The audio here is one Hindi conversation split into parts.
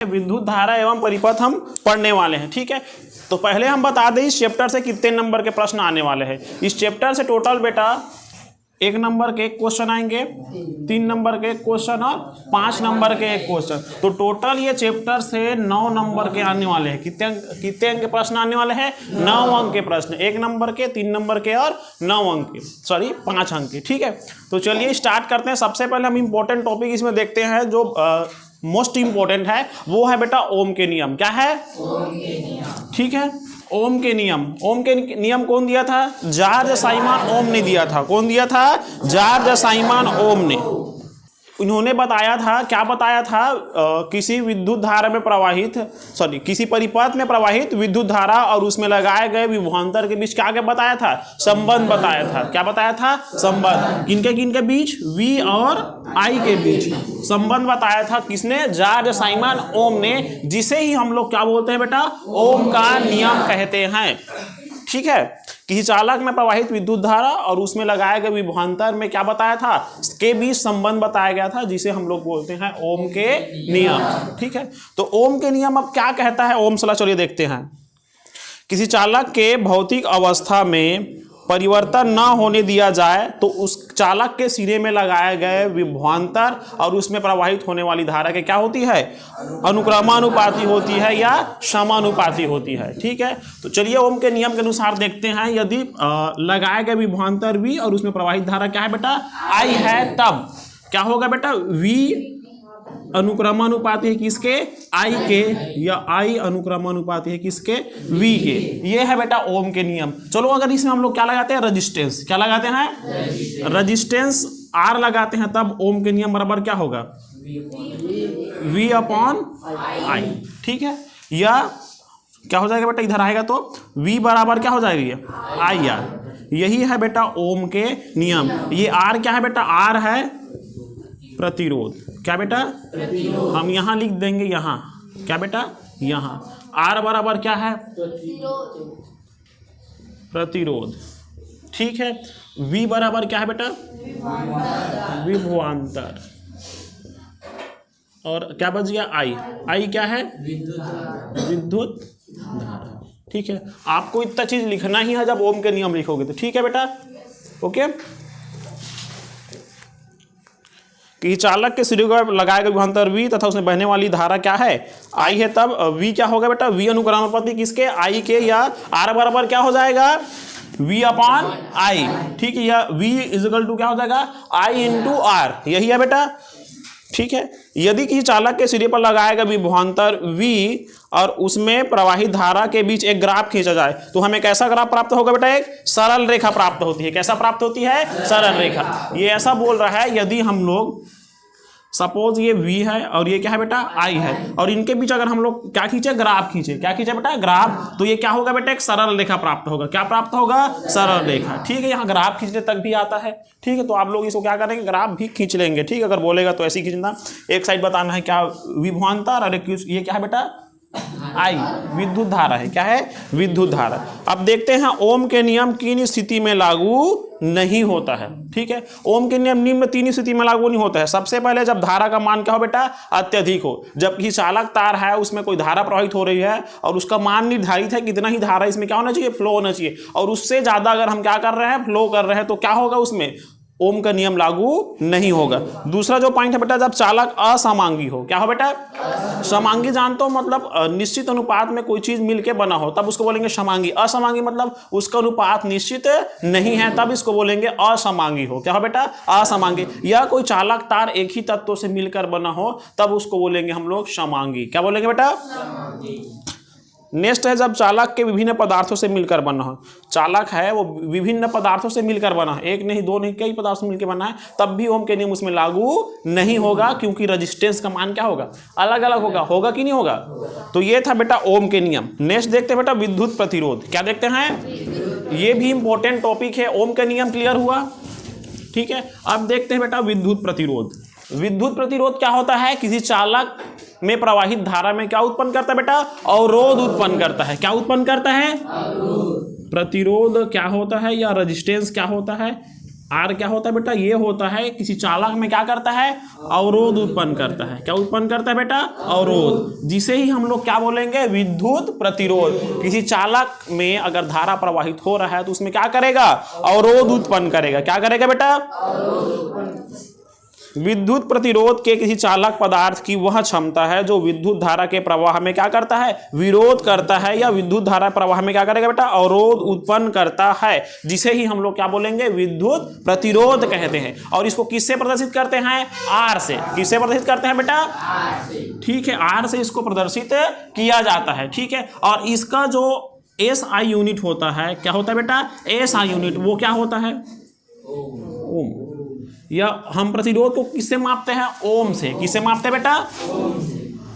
विद्युत धारा एवं परिपथ हम पढ़ने वाले हैं। ठीक है, तो पहले हम बता दें इस चैप्टर से कितने नंबर के प्रश्न आने वाले हैं। इस चैप्टर से टोटल बेटा 1 नंबर के 1 क्वेश्चन आएंगे, 3 नंबर के 1 क्वेश्चन और 5 नंबर के 1 क्वेश्चन। तो टोटल ये चैप्टर से 9 नंबर के आने वाले हैं। कितने अंक के प्रश्न आने वाले हैं? 9 अंक के प्रश्न, 1 नंबर के, 3 नंबर के और 9 अंक के, सॉरी 5 अंक के। ठीक है, तो चलिए स्टार्ट करते हैं। सबसे पहले हम इंपॉर्टेंट टॉपिक इसमें देखते हैं जो मोस्ट इंपॉर्टेंट है, वो है बेटा ओम के नियम। क्या है? ओम के नियम। ठीक है, ओम के नियम। ओम के नियम कौन दिया था? जॉर्ज साइमन ओम ने दिया था। कौन दिया था? जॉर्ज साइमन ओम ने। उन्होंने बताया था, क्या बताया था? किसी विद्युत धारा में प्रवाहित, सॉरी किसी परिपथ में प्रवाहित विद्युत धारा और उसमें लगाए गए विभवांतर के बीच क्या बताया था? संबंध बताया था। क्या बताया था? संबंध। किनके बीच? V और I के बीच संबंध बताया था। किसने? जॉर्ज साइमन ओम ने, जिसे ही हम लोग क्या बोलते हैं बेटा? ओम का नियम कहते हैं। ठीक है, किसी चालक में प्रवाहित विद्युत धारा और उसमें लगाए गए विभवांतर में क्या बताया था? के बीच संबंध बताया गया था, जिसे हम लोग बोलते हैं ओम के नियम। ठीक है, तो ओम के नियम अब क्या कहता है ओम? चलिए देखते हैं। किसी चालक के भौतिक अवस्था में परिवर्तन न होने दिया जाए तो उस चालक के सिरे में लगाए गए विभवांतर और उसमें प्रवाहित होने वाली धारा के क्या होती है? अनुक्रमानुपाती होती है या समानुपाती होती है। ठीक है, तो चलिए ओम के नियम के अनुसार देखते हैं। यदि लगाए गए विभवांतर V और उसमें प्रवाहित धारा क्या है बेटा? I है, तब क्या होगा बेटा? V अनुक्रमानुपाती है किसके? I के, या I अनुक्रमानुपाती है किसके? V के। ये है बेटा ओम के नियम। चलो अगर इसमें हम लोग क्या लगाते हैं? रेजिस्टेंस। क्या लगाते हैं? रेजिस्टेंस R लगाते हैं, तब ओम के नियम बराबर क्या होगा? V upon I। ठीक है, या क्या हो जाएगा बेटा? इधर आएगा तो V बराबर क्या हो जाएगी? IR। यही है बेटा ओम के नियम। ये R क्या है बेटा? R है प्रतिरोध। क्या बेटा? हम यहां लिख देंगे, यहां क्या बेटा? यहां R बराबर क्या है? प्रतिरोध। ठीक है, V बराबर क्या है बेटा? विभवांतर। और क्या बच गया? I क्या है? विद्युत धारा। ठीक है, आपको इतना चीज लिखना ही है जब ओम के नियम लिखोगे तो। ठीक है बेटा, ओके। कि चालक के सिरे को लगाए गए विभवांतर V तथा उसमें बहने वाली धारा क्या है? I है, तब V क्या होगा बेटा? V अनुक्रमानुपाती किसके? I के, या R बराबर क्या हो जाएगा? V upon I। ठीक है, या V इक्वल टू क्या हो जाएगा? I into R। यही है बेटा। ठीक है, यदि किसी चालक के सिरे पर लगाया गया विभवांतर V और उसमें प्रवाहित धारा के बीच एक ग्राफ खींचा जाए तो हमें कैसा ग्राफ प्राप्त होगा बेटा? एक सरल रेखा प्राप्त होती है। कैसा प्राप्त होती है? सरल रेखा। ये ऐसा बोल रहा है, यदि हम लोग सपोज ये V है और ये क्या है बेटा? I है, और इनके बीच अगर हम लोग क्या खींचे? ग्राफ खींचे। क्या खींचे बेटा? ग्राफ। तो ये क्या होगा बेटा? एक सरल रेखा प्राप्त होगा। क्या प्राप्त होगा? सरल रेखा। ठीक है, यहाँ ग्राफ खींचने तक भी आता है। ठीक है, तो आप लोग इसको क्या करेंगे? ग्राफ भी खींच लेंगे। ठीक है, अगर बोलेगा तो ऐसे ही खींचना। एक साइड बताना है क्या? विभवांतर, और ये क्या है बेटा? I विद्युत धारा है। क्या है? विद्युत धारा। अब देखते हैं ओम के नियम किन स्थिति में लागू नहीं होता है। ठीक है, ओम के नियम निम्न 3 स्थिति में लागू नहीं होता है। सबसे पहले जब धारा का मान क्या हो बेटा? अत्यधिक हो। जब किसी चालक तार है उसमें कोई धारा प्रवाहित हो रही है और उसका मान निर्धारित है कितना ही धारा इसमें क्या होना चाहिए? फ्लो होना चाहिए, और उससे ज्यादा अगर हम क्या कर रहे हैं? फ्लो कर रहे हैं, तो क्या होगा? उसमें ओम का नियम लागू नहीं होगा। दूसरा जो पॉइंट है बेटा, जब चालक असमांगी हो। क्या हो बेटा? समांगी जानते हो, मतलब निश्चित अनुपात में कोई चीज मिलके बना हो, तब उसको बोलेंगे समांगी। असमांगी मतलब उसका अनुपात निश्चित नहीं है, तब इसको बोलेंगे असमांगी हो। क्या हो बेटा? असमांगी। या कोई चालक तार एक ही तत्व से मिलकर बना हो, तब उसको बोलेंगे हम लोग समांगी। क्या बोलेंगे बेटा? नेक्स्ट है जब चालक के विभिन्न पदार्थों से मिलकर बना हो। चालक है वो विभिन्न पदार्थों से मिलकर बना है, एक नहीं, दो नहीं, कई पदार्थों से मिलकर बना है, तब भी ओम के नियम उसमें लागू नहीं होगा, क्योंकि रेजिस्टेंस का मान क्या होगा? अलग अलग होगा। होगा कि नहीं होगा? तो ये था बेटा ओम के नियम। नेक्स्ट देखते हैं बेटा विद्युत प्रतिरोध। क्या देखते हैं? ये भी इंपॉर्टेंट टॉपिक है। ओम का नियम क्लियर हुआ। ठीक है, अब देखते हैं बेटा विद्युत प्रतिरोध। विद्युत प्रतिरोध क्या होता है? किसी चालक में प्रवाहित धारा में क्या उत्पन्न करता है बेटा? अवरोध उत्पन्न करता है। क्या उत्पन्न करता है? प्रतिरोध क्या होता है, या रेजिस्टेंस क्या होता है? आर क्या होता है बेटा, ये होता है किसी चालक में क्या करता है, अवरोध उत्पन्न करता है। क्या उत्पन्न करता है बेटा, अवरोध, जिसे ही हम लोग क्या बोलेंगे, विद्युत प्रतिरोध। किसी चालक में अगर धारा प्रवाहित हो रहा है तो उसमें क्या करेगा, अवरोध उत्पन्न करेगा। क्या करेगा बेटा, विद्युत प्रतिरोध के किसी चालक पदार्थ की वह क्षमता है जो विद्युत धारा के प्रवाह में क्या करता है, विरोध करता है, या विद्युत धारा प्रवाह में क्या करेगा बेटा, अवरोध उत्पन्न करता है, जिसे ही हम लोग क्या बोलेंगे, विद्युत प्रतिरोध कहते हैं। और इसको किससे प्रदर्शित करते हैं, आर से। किससे प्रदर्शित करते हैं बेटा, ठीक है, आर से इसको प्रदर्शित किया जाता है। ठीक है, और इसका जो SI यूनिट होता है, क्या होता है बेटा, SI यूनिट, वो क्या होता है, ओम। या हम प्रतिरोध को किससे मापते हैं, ओम से। किससे मापते हैं बेटा,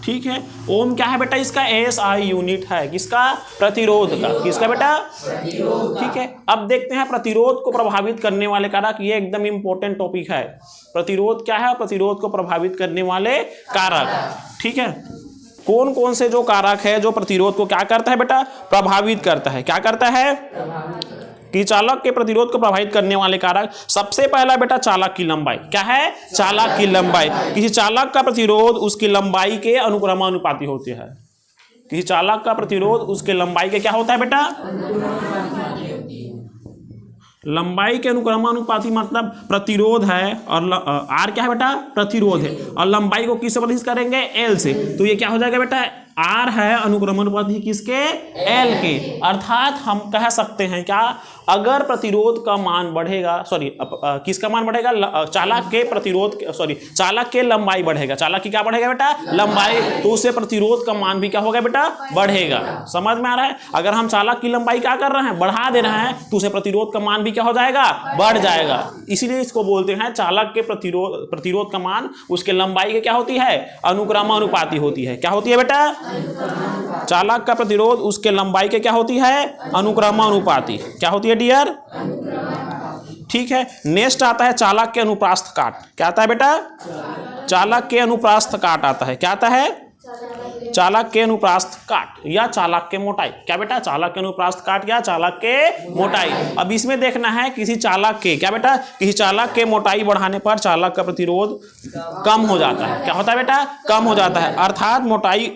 ठीक है, ओम क्या है बेटा, इसका SI यूनिट है, किसका, प्रतिरोध का। किसका बेटा, ठीक है। अब देखते हैं प्रतिरोध को प्रभावित करने वाले कारक। ये एकदम इंपॉर्टेंट टॉपिक है। प्रतिरोध क्या है, प्रतिरोध को प्रभावित करने वाले कारक। ठीक है, कौन कौन से जो कारक है जो प्रतिरोध को क्या करता है बेटा, प्रभावित करता है। क्या करता है, कि चालक के प्रतिरोध को प्रभावित करने वाले कारक। सबसे पहला बेटा चालक की लंबाई। क्या है, चालक की लंबाई। किसी चालक का प्रतिरोध उसकी लंबाई के अनुक्रमानुपाती होती है। किसी चालक का प्रतिरोध उसके लंबाई के क्या होता है बेटा, लंबाई के अनुक्रमानुपाती, मतलब प्रतिरोध है और आर क्या है बेटा, प्रतिरोध है, और लंबाई को किससे प्रदर्शित करेंगे, एल से। तो ये क्या हो जाएगा बेटा, आर है अनुक्रमानुपाती किसके, एल के। अर्थात हम कह सकते हैं क्या, अगर प्रतिरोध का मान बढ़ेगा, सॉरी किसका मान बढ़ेगा, चालक के प्रतिरोध, सॉरी चालक के लंबाई बढ़ेगा। चालक की क्या बढ़ेगा बेटा, लंबाई, तो उससे प्रतिरोध का मान भी क्या होगा बेटा, बढ़ेगा। समझ में आ रहा है। अगर हम चालक की लंबाई क्या कर रहे हैं, बढ़ा दे रहे हैं, तो उसे प्रतिरोध का मान भी क्या हो जाएगा, बढ़ जाएगा। इसीलिए इसको बोलते हैं चालक के प्रतिरोध का मान उसके लंबाई के क्या होती है, अनुक्रमानुपाती होती है। क्या होती है बेटा, चालक का प्रतिरोध उसके लंबाई के क्या होती है, अनुक्रमानुपाती। क्या होती है डियर, ठीक है। नेक्स्ट आता है चालक के अनुप्रास्थ काट। क्या आता है बेटा, चालक के अनुप्रास्थ काट आता है। क्या आता है, चालक के अनुप्रास्थ काट या चालक के मोटाई। क्या बेटा, चालक के अनुप्रास्थ काट या चालक के मोटाई। अब इसमें देखना है किसी चालक के, क्या बेटा, किसी चालक के मोटाई बढ़ाने पर चालक का प्रतिरोध कम हो जाता है। क्या होता है बेटा, कम हो जाता है। अर्थात मोटाई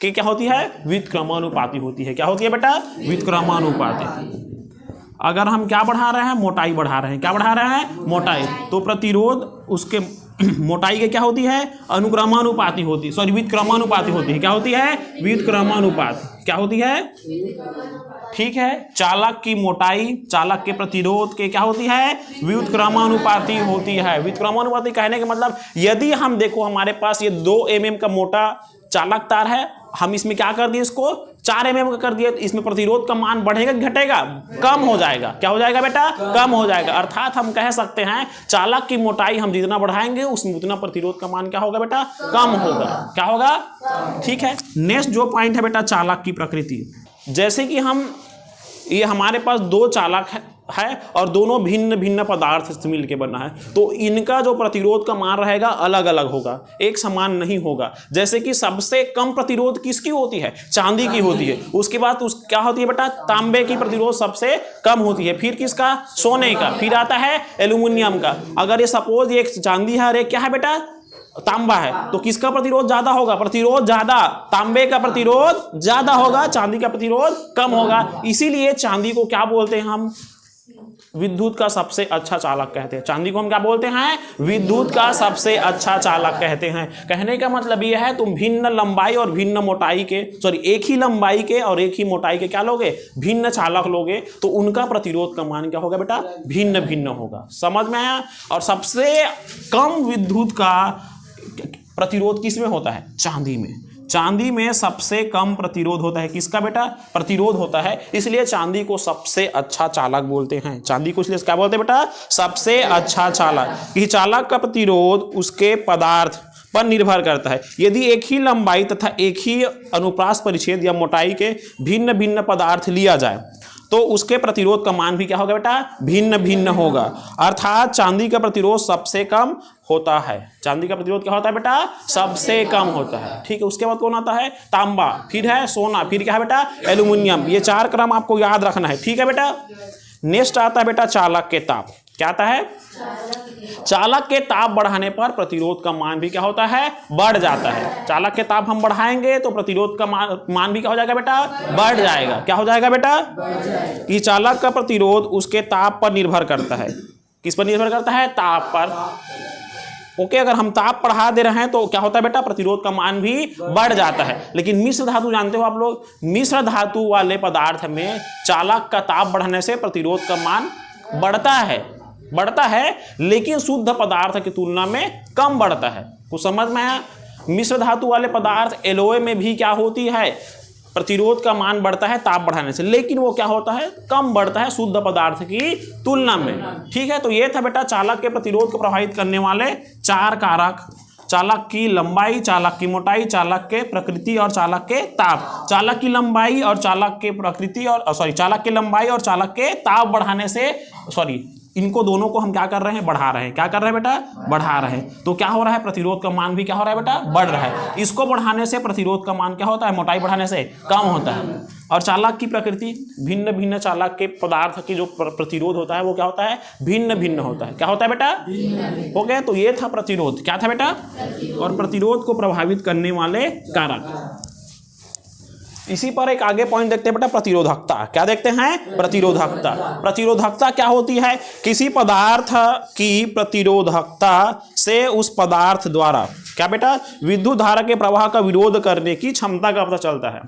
की क्या होती है, व्युत्क्रमानुपाती होती है। क्या होती है बेटा, व्युत्क्रमानुपाती। अगर हम क्या बढ़ा रहे हैं, मोटाई बढ़ा रहे हैं। क्या बढ़ा रहे हैं, मोटाई, तो प्रतिरोध उसके मोटाई के क्या होती है, अनुक्रमानुपाती होती, सॉरी व्युत्क्रमानुपाती होती है। क्या होती है, व्युत्क्रमानुपाती। क्या होती है, ठीक है। चालक की मोटाई चालक के प्रतिरोध के क्या होती है, व्युत्क्रमानुपाती होती है। व्युत्क्रमानुपाती कहने का मतलब, यदि हम देखो हमारे पास ये 2 mm का मोटा चालक तार है, हम इसमें क्या कर दिए, इसको 4 mm का कर दिए, तो इसमें प्रतिरोध का मान बढ़ेगा कि घटेगा, कम हो जाएगा। क्या हो जाएगा बेटा, कम हो जाएगा। अर्थात हम कह सकते हैं चालक की मोटाई हम जितना बढ़ाएंगे उसमें उतना प्रतिरोध का मान क्या होगा बेटा, कम होगा। क्या होगा, ठीक है। नेक्स्ट जो पॉइंट है बेटा, चालक की प्रकृति। जैसे कि हम, ये हमारे पास 2 चालक है और दोनों भिन्न भिन्न पदार्थ से मिलकर बना है, तो इनका जो प्रतिरोध का मान रहेगा अलग अलग होगा, एक समान नहीं होगा। जैसे कि सबसे कम प्रतिरोध किसकी होती है, चांदी की होती है। उसके बाद क्या होती है बेटा, तांबे की प्रतिरोध सबसे कम होती है। फिर किसका, सोने का। फिर आता है एल्यूमिनियम का। अगर ये सपोज एक चांदी है और एक क्या है बेटा, तांबा है, तो किसका प्रतिरोध ज्यादा होगा, प्रतिरोध ज्यादा, तांबे का प्रतिरोध ज्यादा होगा, चांदी का प्रतिरोध कम होगा। इसीलिए चांदी को क्या बोलते हैं हम, विद्युत का सबसे अच्छा चालक कहते हैं। चांदी को हम क्या बोलते हैं, विद्युत का सबसे अच्छा चालक कहते हैं। कहने का मतलब यह है, तुम भिन्न लंबाई और भिन्न मोटाई के, सॉरी एक ही लंबाई के और एक ही मोटाई के क्या लोगे, भिन्न चालक लोगे, तो उनका प्रतिरोध का मान क्या होगा बेटा, भिन्न भिन्न होगा। समझ में आया। और सबसे कम विद्युत का प्रतिरोध किस में होता है, चांदी में। चांदी में सबसे कम प्रतिरोध होता है, किसका बेटा, प्रतिरोध होता है। इसलिए चांदी को सबसे अच्छा चालक बोलते हैं। चांदी को इसलिए क्या बोलते हैं बेटा, सबसे अच्छा चालक। कि चालक का प्रतिरोध उसके पदार्थ पर निर्भर करता है। यदि एक ही लंबाई तथा एक ही अनुप्रास्थ परिच्छेद या मोटाई के भिन्न भिन्न पदार्थ लिया जाए, तो उसके प्रतिरोध का मान भी क्या होगा बेटा, भिन्न भिन्न होगा। अर्थात चांदी का प्रतिरोध सबसे कम होता है। चांदी का प्रतिरोध क्या होता है बेटा, सबसे कम होता है। ठीक है। उसके बाद कौन आता है, तांबा, फिर है सोना, फिर क्या है बेटा, एल्यूमिनियम। ये 4 क्रम आपको याद रखना है। ठीक है बेटा। नेक्स्ट आता है बेटा चालक के ताप। क्या आता है? चालक के ताप बढ़ाने पर प्रतिरोध का मान भी क्या होता है? बढ़ जाता है। चालक के ताप हम बढ़ाएंगे तो प्रतिरोध का मान भी क्या हो जाएगा बेटा? बढ़ जाएगा। क्या हो जाएगा बेटा? कि चालक का प्रतिरोध उसके ताप पर निर्भर करता है। किस पर निर्भर करता है? ताप पर। ओके, अगर हम ताप बढ़ा दे रहे हैं तो क्या होता है बेटा? प्रतिरोध का मान भी बढ़ जाता है। लेकिन मिश्र धातु जानते हो आप लोग, मिश्र धातु वाले पदार्थ में चालक का ताप बढ़ने से प्रतिरोध का मान बढ़ता है, लेकिन शुद्ध पदार्थ की तुलना में कम बढ़ता है। कुछ समझ में आया? मिश्र धातु वाले पदार्थ एलॉय में भी क्या होती है? प्रतिरोध का मान बढ़ता है ताप बढ़ाने से, लेकिन वो क्या होता है? कम बढ़ता है शुद्ध पदार्थ की तुलना में। ठीक है, तो ये था बेटा चालक के प्रतिरोध को प्रभावित करने वाले 4 कारक। चालक की लंबाई, चालक की मोटाई, चालक के प्रकृति और चालक के ताप। चालक की लंबाई और चालक के प्रकृति और चालक की लंबाई और चालक के ताप बढ़ाने से इनको दोनों को हम क्या कर रहे हैं? बढ़ा रहे हैं। क्या कर रहे हैं बेटा? बढ़ा रहे हैं। तो क्या हो रहा है? प्रतिरोध का मान भी क्या हो रहा है बेटा? बढ़ रहा है। इसको बढ़ाने से प्रतिरोध का मान क्या होता है? मोटाई बढ़ाने से कम होता है। और चालक की प्रकृति, भिन्न भिन्न चालक के पदार्थ की जो प्रतिरोध होता है वो क्या होता है? भिन्न भिन्न होता है। क्या होता है बेटा? हो गया। तो ये था प्रतिरोध। क्या था बेटा? और प्रतिरोध को प्रभावित करने वाले कारक। इसी पर एक आगे पॉइंट देखते हैं बेटा, प्रतिरोधकता। क्या देखते हैं? प्रतिरोधकता। प्रतिरोधकता क्या होती है? किसी पदार्थ की प्रतिरोधकता से उस पदार्थ द्वारा क्या बेटा? विद्युत धारा के प्रवाह का विरोध करने की क्षमता का पता चलता है।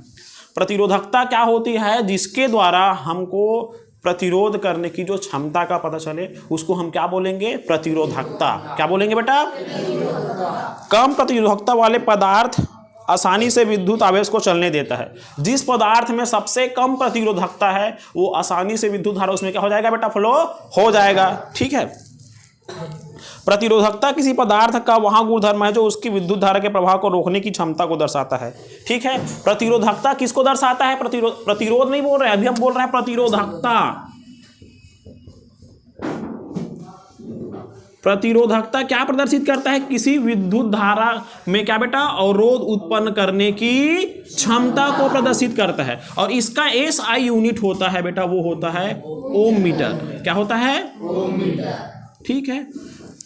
प्रतिरोधकता क्या होती है? जिसके द्वारा हमको प्रतिरोध करने की जो क्षमता का पता चले उसको हम क्या बोलेंगे? प्रतिरोधकता। क्या बोलेंगे बेटा? कम प्रतिरोधकता वाले पदार्थ आसानी से विद्युत आवेश को चलने देता है। जिस पदार्थ में सबसे कम प्रतिरोधकता है वो आसानी से विद्युत धारा उसमें क्या हो जाएगा बेटा? फ्लो हो जाएगा। ठीक है, प्रतिरोधकता किसी पदार्थ का वहां गुणधर्म है जो उसकी विद्युत धारा के प्रवाह को रोकने की क्षमता को दर्शाता है। ठीक है, प्रतिरोधकता किसको दर्शाता है? प्रतिरोध नहीं बोल रहे हैं अभी, हम बोल रहे हैं प्रतिरोधकता। प्रतिरोधकता क्या प्रदर्शित करता है? किसी विद्युत धारा में क्या बेटा? अवरोध उत्पन्न करने की क्षमता को प्रदर्शित करता है। और इसका SI यूनिट होता है बेटा, वो होता है ओम मीटर। क्या होता है? ओम मीटर। ठीक है,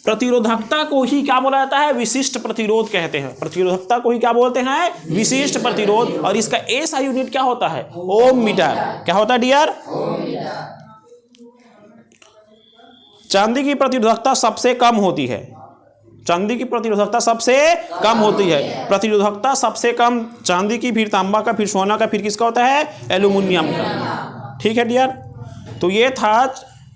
प्रतिरोधकता को ही क्या बोला जाता है? विशिष्ट प्रतिरोध कहते हैं। प्रतिरोधकता को ही क्या बोलते हैं? विशिष्ट प्रतिरोध। और इसका SI यूनिट क्या होता है? ओम मीटर। क्या होता है डियर? ओम मीटर। चांदी की प्रतिरोधकता सबसे कम होती है। चांदी की प्रतिरोधकता सबसे कम होती है। प्रतिरोधकता सबसे कम चांदी की, फिर तांबा का, फिर सोना का, फिर किसका होता है? एल्यूमिनियम का। ठीक है डियर, तो ये था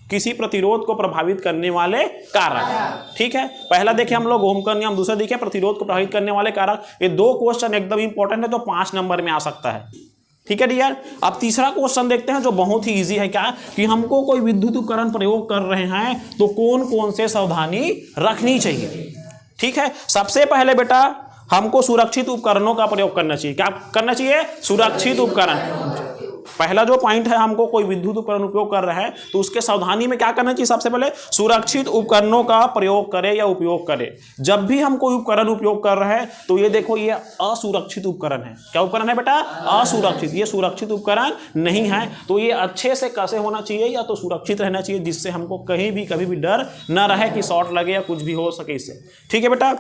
किसी प्रतिरोध को प्रभावित करने वाले कारक। ठीक है, पहला देखे हम लोग ओम का नियम, दूसरा देखे प्रतिरोध को प्रभावित करने वाले कारक। ये 2 क्वेश्चन एकदम इंपॉर्टेंट है, तो 5 नंबर में आ सकता है। ठीक है डियर, अब तीसरा क्वेश्चन देखते हैं जो बहुत ही इजी है। क्या कि हमको कोई विद्युत उपकरण प्रयोग कर रहे हैं तो कौन कौन से सावधानी रखनी चाहिए। ठीक है, सबसे पहले बेटा हमको सुरक्षित उपकरणों का प्रयोग करना चाहिए। क्या करना चाहिए? सुरक्षित उपकरण। पहला जो पॉइंट है, हमको कोई विद्युत उपकरण उपयोग कर रहा है तो उसके सावधानी में क्या करना चाहिए? सबसे पहले सुरक्षित उपकरणों का प्रयोग करें या उपयोग करें। जब भी हम कोई उपकरण उपयोग कर रहे हैं तो ये देखो, ये असुरक्षित उपकरण है। क्या उपकरण है बेटा? असुरक्षित। ये सुरक्षित उपकरण नहीं है, तो ये अच्छे से कैसे होना चाहिए? या तो सुरक्षित रहना चाहिए, जिससे हमको कहीं भी कभी भी डर न रहे कि शॉर्ट लगे या कुछ भी हो सके इससे। ठीक है बेटा,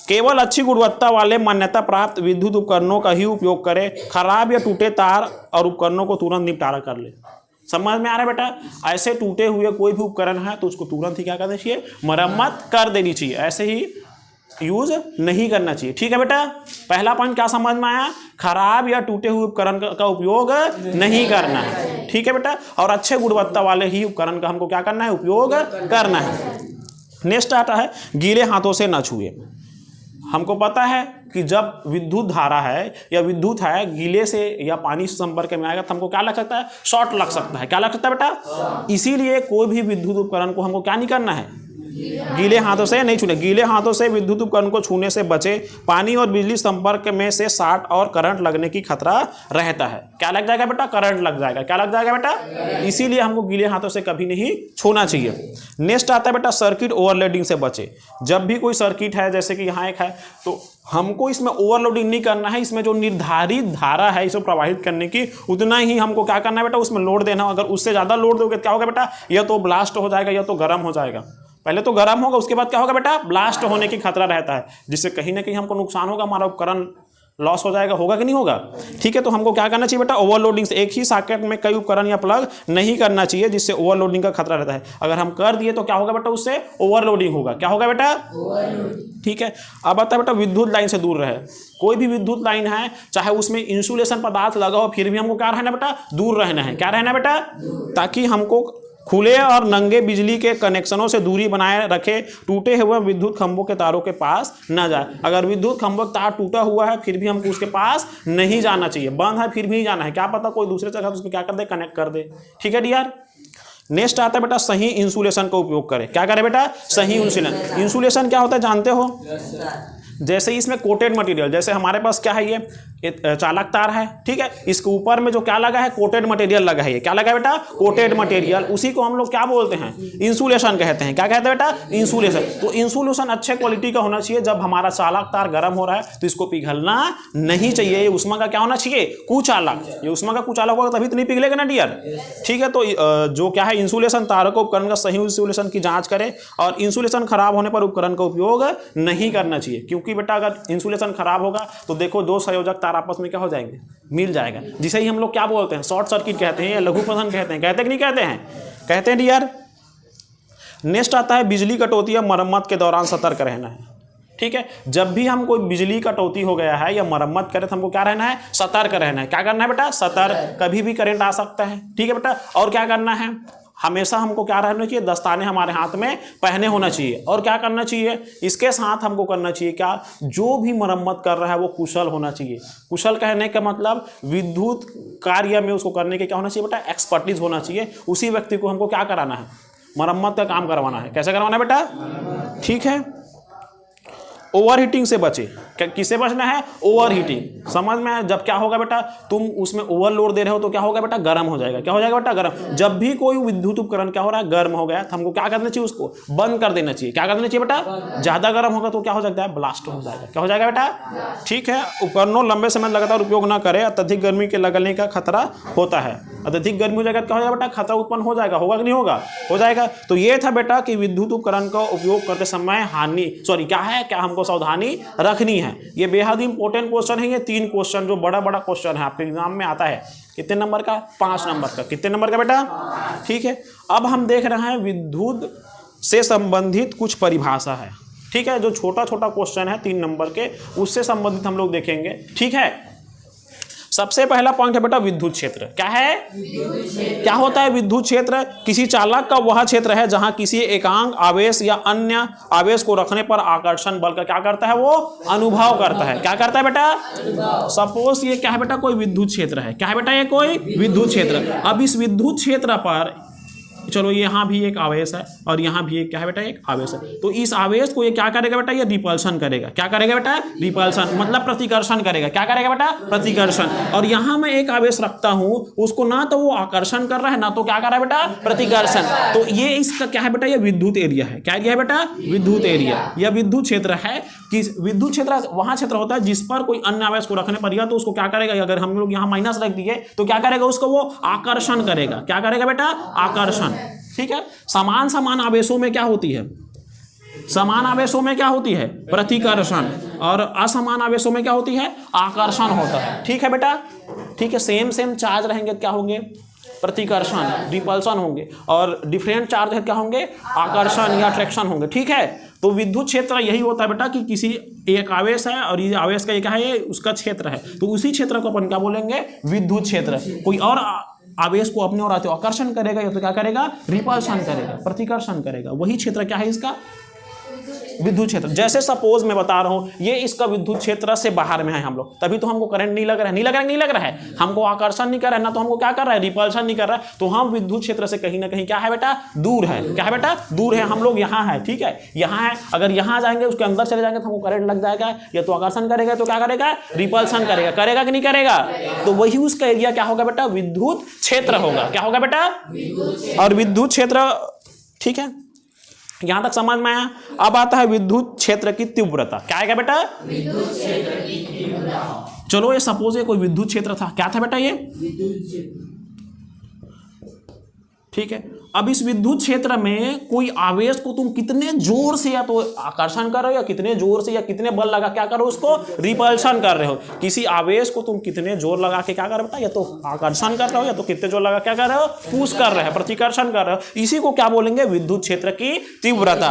केवल अच्छी गुणवत्ता वाले मान्यता प्राप्त विद्युत उपकरणों का ही उपयोग करें। खराब या टूटे तार और उपकरणों को तुरंत निपटारा कर ले। समझ में आ रहा है बेटा? ऐसे टूटे हुए कोई भी उपकरण है तो उसको तुरंत ही क्या करना चाहिए? मरम्मत कर देनी चाहिए। ऐसे ही यूज नहीं करना चाहिए। ठीक है बेटा, पहला पॉइंट क्या समझ में आया? खराब या टूटे हुए उपकरण का उपयोग नहीं करना है। ठीक है बेटा, और अच्छे गुणवत्ता वाले ही उपकरण का हमको क्या करना है? उपयोग करना है। नेक्स्ट आता है गीले हाथों से न छुए। हमको पता है कि जब विद्युत धारा है या विद्युत है गीले से या पानी से संपर्क में आएगा तो हमको क्या लग सकता है? शॉर्ट लग सकता है। क्या लग सकता है बेटा? इसीलिए कोई भी विद्युत उपकरण को हमको क्या नहीं करना है? गीले हाथों से नहीं छूने। गीले हाथों से विद्युत उपकरण को छूने से बचे। पानी और बिजली संपर्क में से शॉर्ट और करंट लगने की खतरा रहता है। क्या लग जाएगा बेटा? करंट लग जाएगा। क्या लग जाएगा बेटा? इसीलिए हमको गीले हाथों से कभी नहीं छूना चाहिए। नेक्स्ट आता है बेटा सर्किट ओवरलोडिंग से बचे। जब भी कोई सर्किट है, जैसे कि यहाँ एक है, तो हमको इसमें ओवरलोडिंग नहीं करना है, इसमें जो निर्धारित धारा है इसे प्रवाहित करने की उतना ही हमको क्या करना है बेटा, उसमें लोड देना। अगर उससे ज़्यादा लोड दोगे क्या होगा बेटा, या तो ब्लास्ट हो जाएगा या तो गर्म हो जाएगा। पहले तो गर्म होगा, उसके बाद क्या होगा बेटा, ब्लास्ट होने की खतरा रहता है, जिससे कहीं ना कहीं हमको नुकसान होगा, हमारा उपकरण लॉस हो जाएगा, होगा कि नहीं होगा। ठीक है, तो हमको क्या करना चाहिए बेटा, ओवरलोडिंग से एक ही सॉकेट में कई उपकरण या प्लग नहीं करना चाहिए, जिससे ओवरलोडिंग का खतरा रहता है। अगर हम कर दिए तो क्या होगा बेटा, उससे ओवरलोडिंग होगा। क्या होगा बेटा, ठीक है। अब आता है बेटा विद्युत लाइन से दूर रहे। कोई भी विद्युत लाइन है, चाहे उसमें इंसुलेशन पदार्थ लगा हो, फिर भी हमको क्या रहना बेटा, दूर रहना है। क्या रहना बेटा, ताकि हमको खुले और नंगे बिजली के कनेक्शनों से दूरी बनाए रखे, टूटे हुए विद्युत खंभों के तारों के पास न जाए। अगर विद्युत खंभों का तार टूटा हुआ है फिर भी हमको उसके पास नहीं जाना चाहिए, बंद है फिर भी नहीं जाना है, क्या पता कोई दूसरे जगह उसमें क्या कर दे, कनेक्ट कर दे। ठीक है डियर। नेक्स्ट आता है बेटा सही इंसुलेशन का उपयोग करें। क्या करें बेटा, सही इंसुलेशन। इंसुलेशन क्या होता है जानते हो, जैसे इसमें कोटेड मटेरियल, जैसे हमारे पास क्या है, ये चालक तार है, ठीक है, इसके ऊपर में जो क्या लगा है, कोटेड मटेरियल लगा है। ये क्या लगा है बेटा, कोटेड मटेरियल, उसी को हम लोग क्या बोलते हैं, इंसुलेशन कहते हैं। क्या कहते हैं बेटा, इंसुलेशन। तो इंसुलेशन अच्छे क्वालिटी का होना चाहिए। जब हमारा चालक तार गर्म हो रहा है तो इसको पिघलना नहीं चाहिए। ये उष्मा का क्या होना चाहिए, कुचालक। ये उष्मा का कुचालक होगा तभी तो नहीं पिघलेगा ना डियर। ठीक है, तो जो क्या है इंसुलेशन तारों को उपकरण का सही इंसुलेशन की जांच करें, और इंसुलेशन खराब होने पर उपकरण का उपयोग नहीं करना चाहिए। क्योंकि बेटा अगर इंसुलेशन खराब होगा तो देखो दो संयोजक तार आपस में क्या हो जाएंगे, मिल जाएगा, जिसे ही हम लोग क्या बोलते हैं, शॉर्ट सर्किट कहते हैं या लघुपतन कहते हैं। कहते कि नहीं कहते हैं, कहते हैं डियर। नेक्स्ट आता है बिजली कटौती या मरम्मत के दौरान सतर्क रहना है। ठीक है, जब भी हम कोई बिजली कटौती हो गया है या मरम्मत करें तो हमको क्या रहना है, सतर्क रहना है। क्या करना है बेटा, सतर्क। कभी भी करंट आ सकता है। ठीक है बेटा, और क्या करना है, हमेशा हमको क्या रहना चाहिए, दस्ताने हमारे हाथ में पहने होना चाहिए। और क्या करना चाहिए, इसके साथ हमको करना चाहिए क्या, जो भी मरम्मत कर रहा है वो कुशल होना चाहिए। कुशल कहने का मतलब विद्युत कार्य में उसको करने के क्या होना चाहिए बेटा, एक्सपर्टीज होना चाहिए। उसी व्यक्ति को हमको क्या कराना है, मरम्मत का काम करवाना है। कैसे करवाना है बेटा, ठीक है। ओवर हीटिंग से बचे। किससे बचना है, ओवर हीटिंग। समझ में है, जब क्या होगा बेटा, तुम उसमें ओवरलोड दे रहे हो तो क्या होगा बेटा, गर्म हो जाएगा। क्या हो जाएगा बेटा, गर्म। जब भी कोई विद्युत उपकरण क्या हो रहा है, गर्म हो गया, तो हमको क्या करना चाहिए, उसको बंद कर देना चाहिए। क्या करना चाहिए बेटा, ज्यादा गर्म होगा तो क्या हो सकता है, ब्लास्ट हो जाएगा। क्या हो जाएगा बेटा, ठीक है। उपकरणों लंबे समय लगातार उपयोग न करें, अत्यधिक गर्मी के लगने का खतरा होता है। अत्यधिक गर्मी हो जाएगा क्या हो जाएगा बेटा, खतरा उत्पन्न हो जाएगा। होगा कि नहीं होगा, हो जाएगा। तो ये था बेटा कि विद्युत उपकरण का उपयोग करते समय क्या है, क्या हमको सावधानी रखनी है। ये बेहद इंपॉर्टेंट क्वेश्चन है। ये 3 क्वेश्चन जो बड़ा बड़ा क्वेश्चन है आपके एग्जाम में आता है। कितने नंबर का, 5 नंबर का। कितने नंबर का बेटा, ठीक है। अब हम देख रहे हैं विद्युत से संबंधित कुछ परिभाषा है। ठीक है, जो छोटा छोटा क्वेश्चन है 3 नंबर के, उससे संबंधित हम लोग देखेंगे। ठीक है, सबसे पहला पॉइंट है बेटा विद्युत क्षेत्र। क्या है, क्या होता है विद्युत क्षेत्र, किसी चालक का वह क्षेत्र है जहां किसी एकांक आवेश या अन्य आवेश को रखने पर आकर्षण बल का क्या करता है, वो अनुभव करता है। क्या करता है बेटा, सपोज ये क्या है बेटा, कोई विद्युत क्षेत्र है। क्या है बेटा, ये कोई विद्युत क्षेत्र। अब इस विद्युत क्षेत्र पर चलो यहाँ भी एक आवेश है और यहाँ भी एक क्या है बेटा, एक आवेश है। तो इस आवेश को ये क्या करेगा बेटा, ये रिपल्शन करेगा। क्या करेगा बेटा, रिपल्शन मतलब प्रतिकर्षण करेगा। क्या करेगा बेटा, प्रतिकर्षण। और यहाँ मैं एक आवेश रखता हूँ, उसको ना तो वो आकर्षण कर रहा है ना तो क्या कर रहा है बेटा, प्रतिकर्षण। तो ये इसका क्या है बेटा, ये विद्युत एरिया है। क्या एरिया है बेटा, विद्युत एरिया। यह विद्युत क्षेत्र है। कि विद्युत क्षेत्र वहाँ क्षेत्र होता है जिस पर कोई अन्य आवेश को रखने पर या तो उसको क्या करेगा, अगर हम लोग यहाँ माइनस रख दिए तो क्या करेगा, उसको वो आकर्षण करेगा। क्या करेगा बेटा, आकर्षण। ठीक है, समान समान आवेशों में क्या होती है, समान आवेशों में क्या होती है, प्रतिकर्षण, और असमान आवेशों में क्या होती है, आकर्षण होता है। ठीक है बेटा, ठीक है। सेम सेम चार्ज रहेंगे क्या होंगे, प्रतिकर्षण, रिपल्शन होंगे, और डिफरेंट चार्ज है क्या होंगे, आकर्षण या अट्रैक्शन होंगे। ठीक है, तो विद्युत क्षेत्र यही होता है बेटा कि किसी एक आवेश है और ये आवेश का क्या है, ये उसका क्षेत्र है, तो उसी क्षेत्र को अपन क्या बोलेंगे, विद्युत क्षेत्र। कोई और आवेश को अपने ओर आते आकर्षण करेगा या तो क्या करेगा, रिपल्शन करेगा, प्रतिकर्षण करेगा। वही क्षेत्र क्या है इसका, विद्युत क्षेत्र। जैसे सपोज मैं बता रहा हूं ये इसका विद्युत क्षेत्र से बाहर में है हम लोग, तभी तो हमको करंट नहीं लग रहा है, नहीं लग रहा है, हमको आकर्षण नहीं कर रहा है, ना तो हमको क्या कर रहा है, रिपल्शन नहीं कर रहा है। तो हम विद्युत क्षेत्र से कहीं ना कहीं क्या है बेटा, दूर है। क्या है बेटा, दूर है। हम लोग यहाँ है, ठीक है, यहाँ है। अगर यहाँ जाएंगे उसके अंदर चले जाएंगे तो हमको करंट लग जाएगा, या तो आकर्षण करेगा तो क्या करेगा, रिपल्शन करेगा। करेगा कि नहीं करेगा, तो वही उसका एरिया क्या होगा बेटा, विद्युत क्षेत्र होगा। क्या होगा बेटा, और विद्युत क्षेत्र। ठीक है, यहां तक समझ में आया। अब आता है विद्युत क्षेत्र की तीव्रता। क्या आएगा बेटा? विद्युत क्षेत्र की तीव्रता। चलो ये सपोज ये कोई विद्युत क्षेत्र था, क्या था बेटा ये? विद्युत क्षेत्र। ठीक है, अब इस विद्युत क्षेत्र में कोई आवेश को तुम कितने जोर से या तो आकर्षण कर रहे हो या कितने जोर से या कितने बल लगा क्या करो उसको रिपल्शन कर रहे हो। किसी आवेश को तुम कितने जोर लगा के क्या कर रहे हो बेटा? या तो आकर्षण कर रहे हो या तो कितने जोर लगा क्या कर रहे हो? पुश कर रहे हो, प्रतिकर्षण कर रहे हो। इसी को क्या बोलेंगे? विद्युत क्षेत्र की तीव्रता।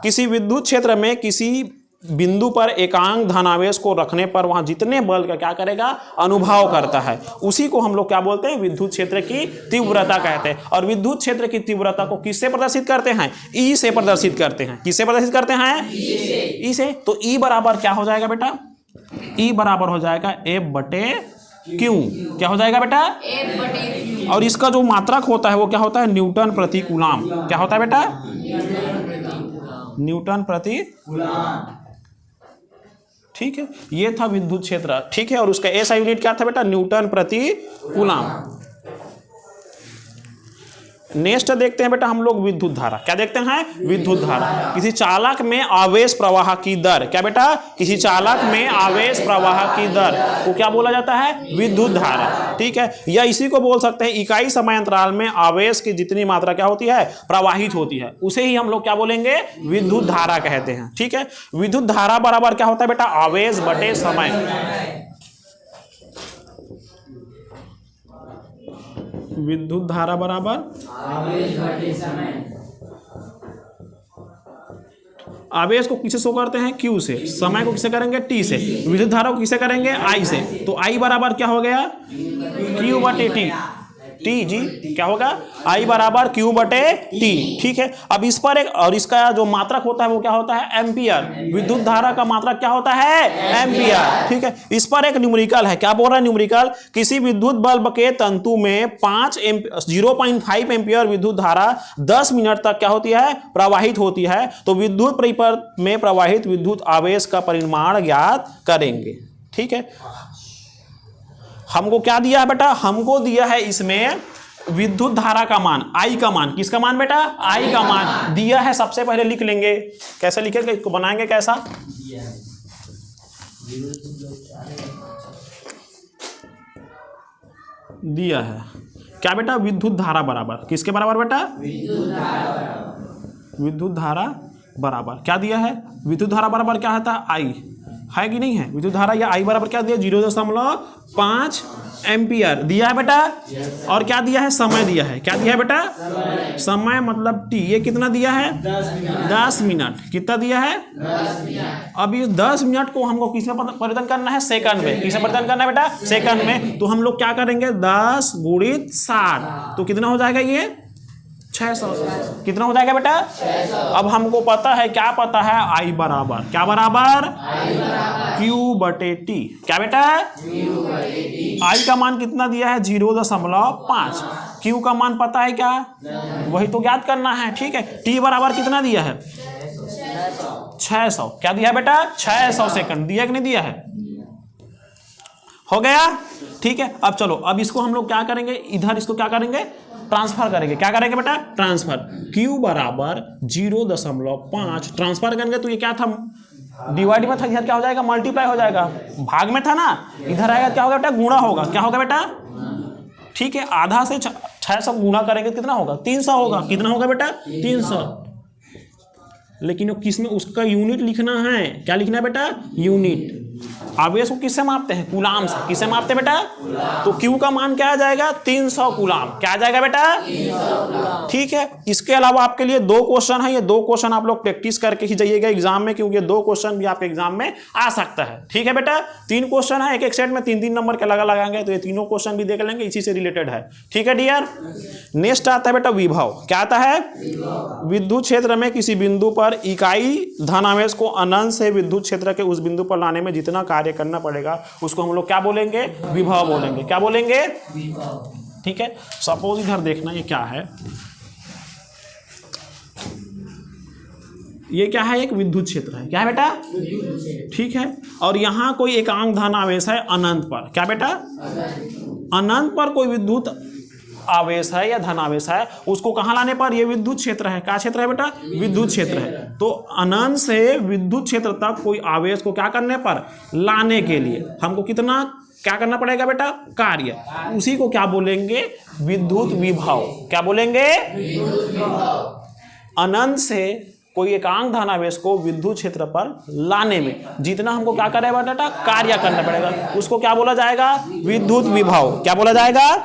किसी विद्युत क्षेत्र में किसी बिंदु पर एकांक धनावेश को रखने पर वहां जितने बल का क्या करेगा? अनुभव करता है, उसी को हम लोग क्या बोलते हैं? विद्युत क्षेत्र की तीव्रता कहते हैं। और विद्युत क्षेत्र की तीव्रता को किससे प्रदर्शित करते हैं? ई से प्रदर्शित करते हैं। किससे प्रदर्शित करते हैं? ई से। तो ई बराबर क्या हो जाएगा बेटा? ई बराबर हो जाएगा F बटे क्यू। क्या हो जाएगा बेटा? F बटे क्यू। और इसका जो मात्रक होता है वो क्या होता है? न्यूटन प्रति कूलाम। क्या होता है बेटा? न्यूटन प्रति कूलाम। ठीक है, ये था विद्युत क्षेत्र। ठीक है, और उसका ऐसा यूनिट क्या था बेटा? न्यूटन प्रति कूलाम। नेक्स्ट देखते हैं बेटा हम लोग विद्युत धारा। क्या देखते हैं? विद्युत धारा। किसी चालक में आवेश प्रवाह की दर। क्या बेटा? किसी चालक में आवेश प्रवाह की दर को क्या बोला जाता है? विद्युत धारा। ठीक है, या इसी को बोल सकते हैं इकाई समय अंतराल में आवेश की जितनी मात्रा क्या होती है? प्रवाहित होती है, उसे ही हम लोग क्या बोलेंगे? विद्युत धारा कहते हैं। ठीक है, विद्युत धारा बराबर क्या होता है बेटा? आवेश बटे समय। विद्युत धारा बराबर आवेश बटे समय। आवेश को किसे शो करते हैं? Q से। समय को किसे करेंगे? T से। विद्युत धारा को किसे करेंगे? I से। तो I बराबर क्या हो गया? Q बटे T। T जी क्या होगा? I बराबर Q बटे T। ठीक है, अब इस पर एक और इसका जो मात्रक होता है वो क्या होता है? एम्पियर। विद्युत धारा का मात्रक क्या होता है? एम्पियर। ठीक है, इस पर एक न्यूमेरिकल है। क्या बोल रहा है न्यूमेरिकल? किसी विद्युत बल्ब के तंतु में 0.5 एम्पियर विद्युत धारा 10 मिनट तक क्या होती है? प्रवाहित होती है। तो विद्युत परिपथ में प्रवाहित विद्युत आवेश का परिमाण ज्ञात करेंगे। ठीक है, हमको क्या दिया है बेटा? हमको दिया है इसमें विद्युत धारा का मान, I का मान। किसका मान बेटा? I का मान दिया है। सबसे पहले लिख लेंगे। कैसे लिखेंगे इसको? बनाएंगे कैसा? दिया है क्या बेटा? विद्युत धारा बराबर किसके बराबर बेटा? विद्युत धारा बराबर क्या दिया है? विद्युत धारा बराबर क्या होता है? I है कि नहीं है? विद्युत धारा या I बराबर क्या दिया? 0.5 एम्पियर दिया है बेटा। और क्या दिया है? समय दिया है। क्या दिया है बेटा? समय मतलब T। ये कितना दिया है? 10 मिनट। कितना दिया है? 10 मिनट। अब इस 10 मिनट को हमको किसमें परिवर्तन करना है? सेकंड में। किसमें परिवर्तन करना है बेटा? सेकंड में। तो हम लोग क्या करेंगे? 10 × 60 तो कितना हो जाएगा? ये 600। कितना हो जाएगा बेटा? 600। अब हमको पता है, क्या पता है? I बराबर क्या बराबर? Q बटे T। क्या बेटा? Q बटे T। I का मान कितना दिया है? 0.5। Q का मान पता है क्या? वही तो ज्ञात करना है। ठीक है, T बराबर कितना दिया है? 600। क्या दिया है बेटा? 600 सेकंड दिया कि नहीं दिया है? हो गया। ठीक है, अब चलो, अब इसको हम लोग क्या करेंगे? इधर इसको क्या करेंगे? ट्रांसफर करेंगे। क्या करेंगे बेटा? ट्रांसफर। Q बराबर 0.5 ट्रांसफर करेंगे तो ये क्या था? डिवाइड में था, इधर क्या हो जाएगा? मल्टीप्लाई हो जाएगा। भाग में था ना, इधर आएगा क्या होगा बेटा? गुणा होगा। क्या होगा बेटा? ठीक है, आधा से 600 गुणा करेंगे कितना होगा? 300 होगा। कितना होगा बेटा? 300। लेकिन किस में उसका यूनिट लिखना है? क्या लिखना है बेटा? यूनिट। आवेश को किससे मापते हैं? कूलाम से। किससे मापते हैं बेटा? तो Q का मान क्या आ जाएगा? 300 कूलाम। क्या आ जाएगा बेटा? 300। ठीक है, इसके अलावा आपके लिए 2 क्वेश्चन है। ये 2 क्वेश्चन आप लोग प्रैक्टिस करके ही जाइएगा एग्जाम में, क्योंकि 2 क्वेश्चन भी आपके एग्जाम में आ सकता है। ठीक है बेटा, 3 क्वेश्चन है, एक सेट में 3-3 नंबर के अलग लगाएंगे, तो ये तीनों क्वेश्चन भी देख लेंगे, इसी से रिलेटेड है। ठीक है डियर। नेक्स्ट आता है बेटा विभव। क्या आता है? विद्युत क्षेत्र में किसी बिंदु पर इकाई धनावेश को अनंत से विद्युत क्षेत्र के उस बिंदु पर लाने में जितना कार्य करना पड़ेगा उसको हम लोग क्या बोलेंगे? विभव बोलेंगे। क्या बोलेंगे? विभव। ठीक है, सपोज इधर देखना, ये क्या है? ये क्या है? एक विद्युत क्षेत्र है। क्या है बेटा? ठीक है, और यहां कोई एकांक धनावेश है अनंत पर। क्या बेटा? अनंत पर कोई विद्युत आवेश है या धनावेश है, उसको कहाँ लाने पर, ये विद्युत क्षेत्र है। क्या क्षेत्र है बेटा, विद्युत क्षेत्र है। तो अनंत से विद्युत क्षेत्र तक कोई आवेश को क्या करने पर, लाने के लिए हमको कितना क्या करना पड़ेगा बेटा, कार्य, उसी को क्या बोलेंगे, विद्युत विभव। क्या बोलेंगे, अनंत से कोई एकांक धनावेश को विद्युत क्षेत्र पर लाने में जितना हमको क्या करेगा बेटा, कार्य करना पड़ेगा, उसको क्या बोला जाएगा, विद्युत विभव। क्या बोला जाएगा,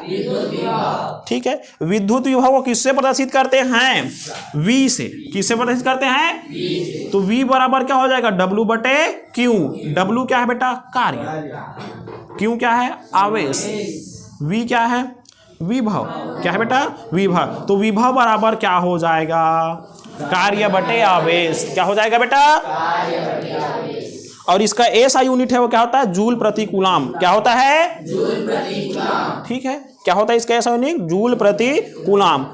ठीक है। विद्युत विभव को किससे प्रदर्शित करते हैं, V से। किससे प्रदर्शित करते हैं, तो V बराबर क्या हो जाएगा, W बटे Q। W क्या है बेटा, कार्य, Q क्या है, आवेश, V क्या है, विभव। क्या है बेटा, विभव। तो विभव बराबर क्या हो जाएगा, कार्य बटे आवेश। क्या हो जाएगा बेटा, कार्य बटे आवेश। और इसका ऐसा यूनिट है वो क्या होता है, जूल प्रति कूलाम। क्या होता है, जूल प्रति कूलाम। ठीक है, क्या होता है इसका ऐसा यूनिट, जूल प्रति कूलाम।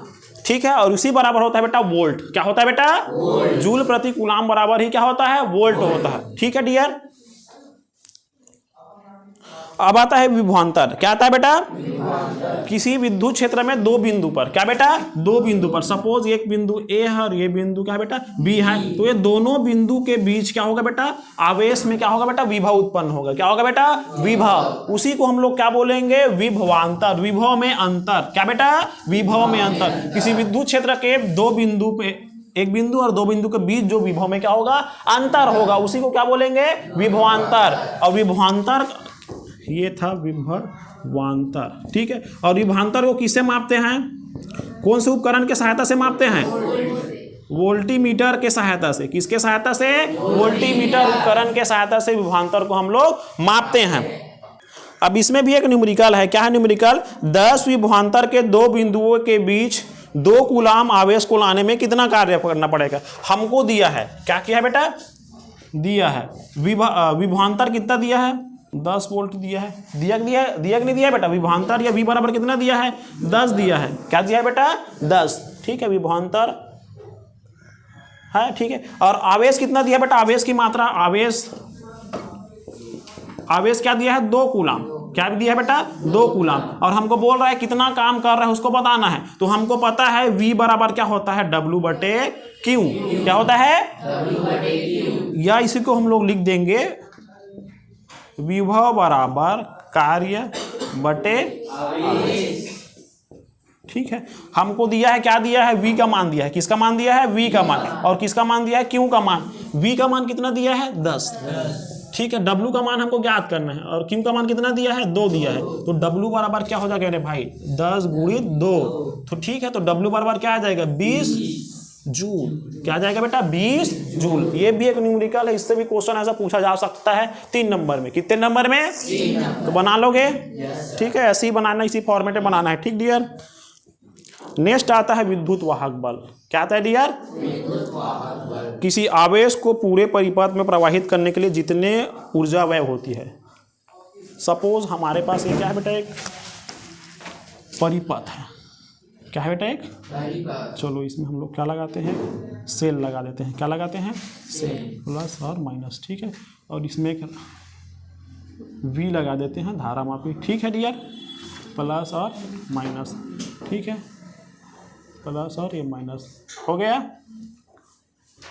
ठीक है, और उसी बराबर होता है बेटा वोल्ट। क्या होता है बेटा, वोल्ट। जूल प्रति कूलाम बराबर ही क्या होता है, वोल्ट होता है। ठीक है डियर। अब आता है विभवांतर। क्या आता है बेटा, किसी विद्युत क्षेत्र में दो बिंदु पर, क्या बेटा, दो बिंदु पर, सपोज एक बिंदु ए है और ये बिंदु क्या है बेटा, बी है, तो ये दोनों बिंदु के बीच क्या होगा बेटा, आवेश में क्या होगा बेटा, विभव उत्पन्न होगा। क्या होगा बेटा, विभव। उसी को हम लोग क्या बोलेंगे, विभवांतर। विभव में अंतर। क्या बेटा, विभव में अंतर। किसी विद्युत क्षेत्र के दो बिंदु पे, एक बिंदु और दो बिंदु के बीच जो विभव में क्या होगा, अंतर होगा, उसी को क्या बोलेंगे, विभवांतर। और विभवांतर, ये था विभवांतर। ठीक है, और विभवांतर को किससे मापते हैं, कौन से उपकरण के सहायता से मापते हैं, वोल्टीमीटर के सहायता से। किसके सहायता से, वोल्टीमीटर उपकरण के सहायता से विभवांतर को हम लोग मापते हैं। अब इसमें भी एक न्यूमेरिकल है। क्या है न्यूमेरिकल, 10 विभवांतर के दो बिंदुओं के बीच 2 कूलाम आवेश को लाने में कितना कार्य करना पड़ेगा, हमको दिया है। क्या किया है बेटा, दिया है विभवांतर कितना दिया है, 10 वोल्ट दिया है। दिया कि नहीं दिया है बेटा, विभवांतर या V बराबर कितना दिया है, 10 दिया है। क्या दिया है बेटा, 10। ठीक है, विभवांतर है। ठीक है, और आवेश कितना दिया बेटा, आवेश की मात्रा, आवेश क्या दिया है, 2 कूलाम। क्या दिया है बेटा, 2 कूलाम। और हमको बोल रहा है कितना काम कर रहा है उसको बताना है। तो हमको पता है V बराबर क्या होता है, W बटे Q। क्या होता है, W बटे Q। या इसी को हम लोग लिख देंगे, विभव बराबर कार्य बटे आवेश। ठीक है, हमको दिया है, क्या दिया है, V का मान दिया है। किसका मान दिया है, V का मान। और किसका मान दिया है, Q का मान। V का मान कितना दिया है, 10। ठीक है, W का मान हमको ज्ञात करना है, और Q का मान कितना दिया है, 2 दिया है। तो W बराबर क्या हो जाएगा रे भाई, 10 गुणित 2। तो ठीक है, तो W बराबर क्या आ जाएगा, 20 जूल। क्या आ जाएगा बेटा, 20 जूल। ये भी एक न्यूमेरिकल है, इससे भी क्वेश्चन ऐसा पूछा जा सकता है 3 नंबर में। कितने नंबर में, 3 नंबर। तो बना लोगे, ठीक है, ऐसे ही बनाना, इसी फॉर्मेट में बनाना है। ठीक डियर। नेक्स्ट आता है विद्युत वाहक बल। क्या आता है डियर, विद्युत वाहक बल। किसी आवेश को पूरे परिपथ में प्रवाहित करने के लिए जितने ऊर्जा व्यय होती है। सपोज हमारे पास ये क्या है बेटा, एक परिपथ है। क्या है बेटा, एक परिपथ। चलो इसमें हम लोग क्या लगाते हैं, सेल लगा देते हैं। क्या लगाते हैं, सेल, प्लस और माइनस। ठीक है, और इसमें एक V लगा देते हैं, धारा मापी। ठीक है डियर, प्लस और माइनस। ठीक है, प्लस और ये माइनस हो गया।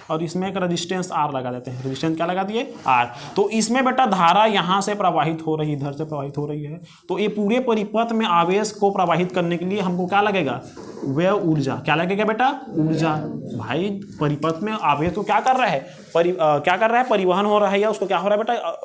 और इसमें एक रेजिस्टेंस R लगा देते हैं। रेजिस्टेंस क्या लगा दिए, R। तो इसमें बेटा धारा यहाँ से प्रवाहित हो रही, इधर से प्रवाहित हो रही है। तो ये पूरे परिपथ में आवेश को प्रवाहित करने के लिए हमको क्या लगेगा, वह ऊर्जा। क्या लगेगा बेटा, ऊर्जा। भाई परिपथ में आवेश को क्या कर रहा है, क्या कर रहा है, परिवहन हो रहा है, या उसको क्या हो रहा है बेटा,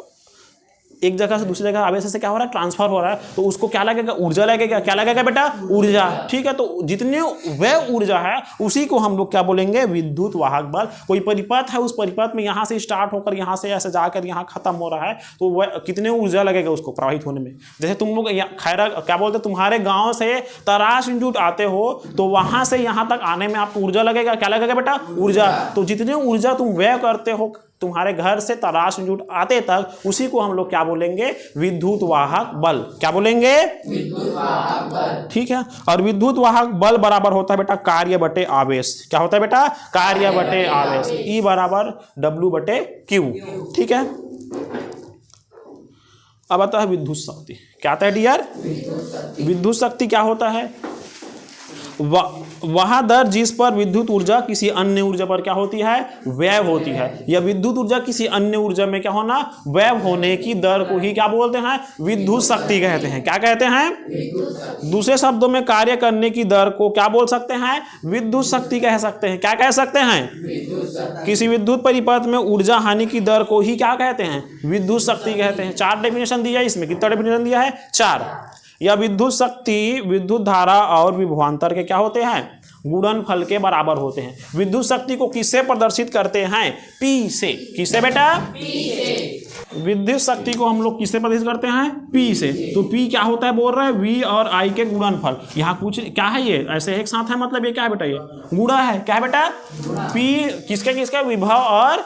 एक जगह से दूसरी जगह आवेश से क्या हो रहा है, ट्रांसफर हो रहा है। तो उसको क्या लगेगा, ऊर्जा लगेगा। क्या लगेगा बेटा, ऊर्जा। ठीक है, तो जितने वह ऊर्जा है उसी को हम लोग क्या बोलेंगे, विद्युत वाहक बल। कोई परिपथ है, उस परिपथ में यहाँ से स्टार्ट होकर यहाँ से ऐसे जाकर यहाँ खत्म हो रहा है, तो वह कितने ऊर्जा लगेगा उसको प्रवाहित होने में। जैसे तुम लोग खैरा क्या बोलते, तुम्हारे गाँव से तराश इंस्टीट्यूट आते हो, तो वहाँ से यहाँ तक आने में आपको ऊर्जा लगेगा। क्या लगेगा बेटा, ऊर्जा। तो जितने ऊर्जा तुम व्यय करते हो तुम्हारे घर से तराश इंस्टीट्यूट आते तक, उसी को हम लोग क्या बोलेंगे, विद्युत वाहक बल। क्या बोलेंगे, विद्युत वाहक बल। ठीक है, और विद्युत वाहक बल बराबर होता है बेटा कार्य बटे आवेश। क्या होता है बेटा, कार्य बटे आवेश। E बराबर W बटे Q। ठीक है, अब आता है विद्युत शक्ति। क्या आता है डियर, विद्युत शक्ति क्या होता है, वह दर जिस पर विद्युत ऊर्जा किसी अन्य ऊर्जा पर क्या होती है, व्यय होती है, या विद्युत ऊर्जा किसी अन्य ऊर्जा में क्या होना, व्यय होने की दर को ही क्या बोलते हैं, विद्युत शक्ति कहते हैं। क्या कहते हैं? दूसरे शब्दों में कार्य करने की दर को क्या बोल सकते हैं, विद्युत शक्ति कह सकते हैं। क्या कह सकते हैं? किसी विद्युत परिपथ में ऊर्जा हानि की दर को ही क्या कहते हैं, विद्युत शक्ति कहते हैं। 4 डेफिनेशन दिया है इसमें। कितना डेफिनेशन दिया है? 4। या विद्युत शक्ति विद्युत धारा और विभवांतर के क्या होते हैं, गुणनफल के बराबर होते हैं। विद्युत शक्ति को किससे प्रदर्शित करते हैं? P से। किससे बेटा? P से। विद्युत शक्ति को हम लोग किससे प्रदर्शित करते हैं? P से। तो P क्या होता है बोल रहे हैं, V और I के गुणनफल। यहाँ कुछ क्या है, ये ऐसे एक साथ है, मतलब ये क्या है बेटा, ये गुणा है। क्या है बेटा? P किसके किसके, विभव और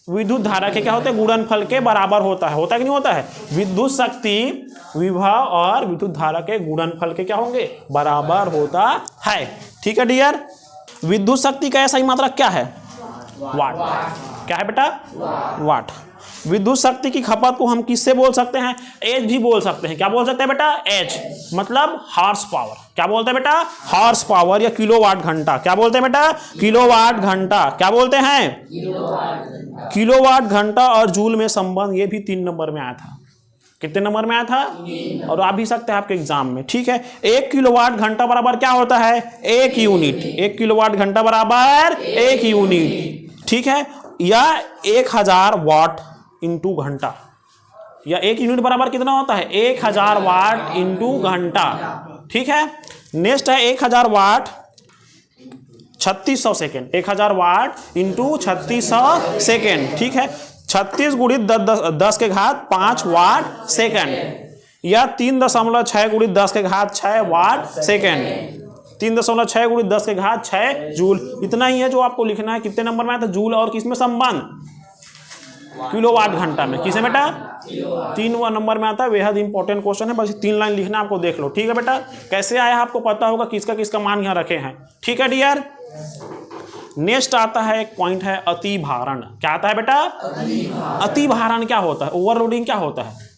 विद्युत धारा के क्या होते हैं, गुणनफल के बराबर होता है। होता है कि नहीं होता है? विद्युत शक्ति विभव और विद्युत धारा के गुणनफल के क्या होंगे, बराबर होता है। ठीक है डियर। विद्युत शक्ति का सही मात्रक क्या है? वाट। क्या है बेटा? वाट। विद्युत शक्ति की खपत को हम किससे बोल सकते हैं? एच भी बोल सकते हैं। क्या बोल सकते हैं बेटा? एच मतलब हॉर्स पावर। क्या बोलते हैं बेटा? हॉर्स पावर या किलोवाट घंटा। क्या बोलते हैं बेटा? किलोवाट घंटा। क्या बोलते हैं? किलोवाट घंटा। और जूल में संबंध ये भी 3 नंबर में आया था। कितने नंबर में आया था? और आ भी सकते हैं आपके एग्जाम में। ठीक है। 1 किलोवाट घंटा बराबर क्या होता है? 1 यूनिट। 1 किलोवाट घंटा बराबर 1 यूनिट। ठीक है। या 1000 वाट इंटू घंटा, या 1 यूनिट बराबर कितना होता है? 1000 वाट इंटू घंटा। ठीक है। नेक्स्ट है 1000 वाट 3600 सेकेंड। 1000 वाट इंटू 3600 सेकेंड। ठीक है। 36 गुणित 10 के घात 5 वाट सेकेंड, या 3.6 गुणित 10 के घात 6 वाट सेकेंड। 3.6 गुणित 10 के घात 6 जूल। इतना ही है जो आपको लिखना है। कितने नंबर में आया था? जूल और किसमें संबंध? किलोवाट घंटा में। किसे बेटा? 3 नंबर में आता है। बेहद इंपॉर्टेंट क्वेश्चन है। बस 3 लाइन लिखना आपको, देख लो। ठीक है बेटा। कैसे आया आपको पता होगा, किसका किसका मान यहाँ रखे हैं। ठीक है डियर। नेक्स्ट आता है एक पॉइंट है अतिभारण। क्या आता है बेटा? अतिभारण क्या होता है? ओवरलोडिंग क्या होता है?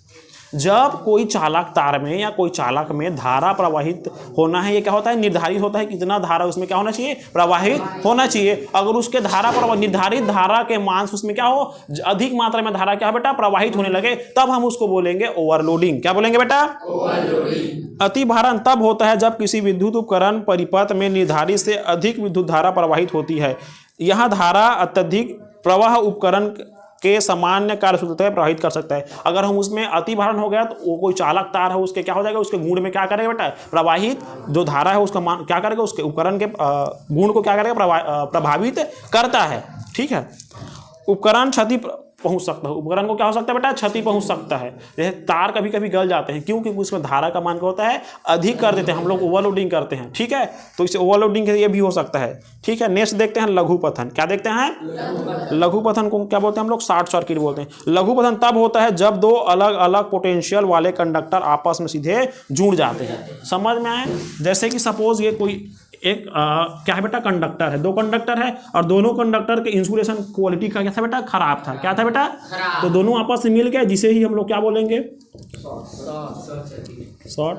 जब कोई चालक तार में या कोई चालक में धारा प्रवाहित होना है, ये क्या होता है, निर्धारित होता है कितना धारा उसमें क्या होना चाहिए, प्रवाहित होना चाहिए। अगर उसके धारा निर्धारित धारा के मान से उसमें क्या हो, अधिक मात्रा में धारा क्या है बेटा, प्रवाहित होने लगे, तब हम उसको बोलेंगे ओवरलोडिंग। क्या बोलेंगे बेटा? ओवरलोडिंग। अतिभारण तब होता है जब किसी विद्युत उपकरण परिपथ में निर्धारित से अधिक विद्युत धारा प्रवाहित होती है। यह धारा अत्यधिक प्रवाह उपकरण के सामान्य कार्यसूत्रता प्रभावित कर सकता है। अगर हम उसमें अतिभारण हो गया तो वो कोई चालक तार है, उसके क्या हो जाएगा, उसके गुण में क्या करेगा बेटा, प्रवाहित जो धारा है उसका मान क्या करेगा, उसके उपकरण के गुण को क्या करेगा, प्रभावित करता है। ठीक है। उपकरण क्षति पहुंच सकता है, उपकरण को क्या हो सकता है बेटा, क्षति पहुंच सकता है। जैसे तार कभी कभी गल जाते हैं, क्योंकि उसमें धारा का मान क्या होता है, अधिक कर देते हैं, हम लोग ओवरलोडिंग करते हैं। ठीक है, तो इसे ओवरलोडिंग के लिए भी हो सकता है। ठीक है। नेक्स्ट देखते हैं लघुपथन। क्या देखते हैं? लघुपथन को क्या बोलते हैं हम लोग, शॉर्ट सर्किट बोलते हैं। लघुपथन तब होता है जब दो अलग अलग पोटेंशियल वाले कंडक्टर आपस में सीधे जुड़ जाते हैं। समझ में आए? जैसे कि सपोज ये कोई एक क्या है बेटा, कंडक्टर है, 2 कंडक्टर है और दोनों कंडक्टर के इंसुलेशन क्वालिटी का क्या था बेटा, खराब था। क्या था बेटा? तो दोनों आपस में मिल गए, जिसे ही हम लोग क्या बोलेंगे, शॉर्ट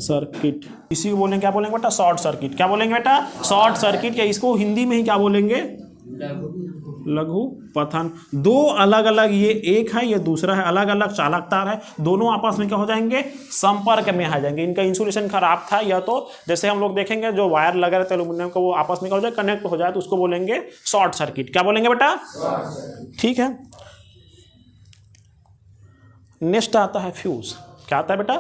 सर्किट। इसी को बोलेंगे, क्या बोलेंगे बेटा, शॉर्ट सर्किट। क्या बोलेंगे बेटा, शॉर्ट सर्किट। या इसको हिंदी में ही क्या बोलेंगे, लघुपथन। 2 अलग अलग, ये एक है ये दूसरा है, अलग अलग चालक तार है, दोनों आपस में क्या हो जाएंगे, संपर्क में आ जाएंगे। इनका इंसुलेशन खराब था, या तो जैसे हम लोग देखेंगे जो वायर लगा रहता है एल्यूमिनियम का, वो आपस में क्या हो जाए, कनेक्ट हो जाए, तो उसको बोलेंगे शॉर्ट सर्किट। क्या बोलेंगे बेटा? ठीक है। नेक्स्ट आता है फ्यूज। क्या आता है बेटा?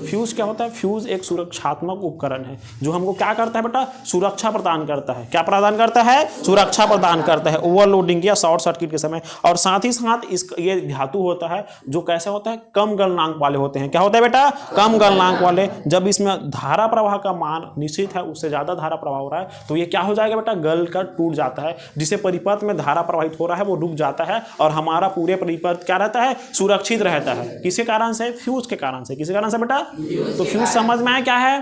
फ्यूज क्या होता है? फ्यूज एक सुरक्षात्मक उपकरण है जो हमको क्या करता है बेटा, सुरक्षा प्रदान करता है। क्या प्रदान करता है? सुरक्षा प्रदान करता है ओवरलोडिंग या शॉर्ट सर्किट के समय। और साथ ही साथ ये धातु होता है जो कैसे होता है, कम गलनांक वाले होते हैं। क्या होता है बेटा? कम गलनांक वाले। जब इसमें धारा प्रवाह का मान निश्चित है, उससे ज्यादा धारा प्रवाह हो रहा है, तो ये क्या हो जाएगा बेटा, गल कर टूट जाता है, जिससे परिपथ में धारा प्रवाहित हो रहा है वो रुक जाता है और हमारा पूरे परिपथ क्या रहता है, सुरक्षित रहता है। किसी कारण से? फ्यूज के कारण से। किसी कारण से बेटा? तो फ्यूज समझ में आया क्या है?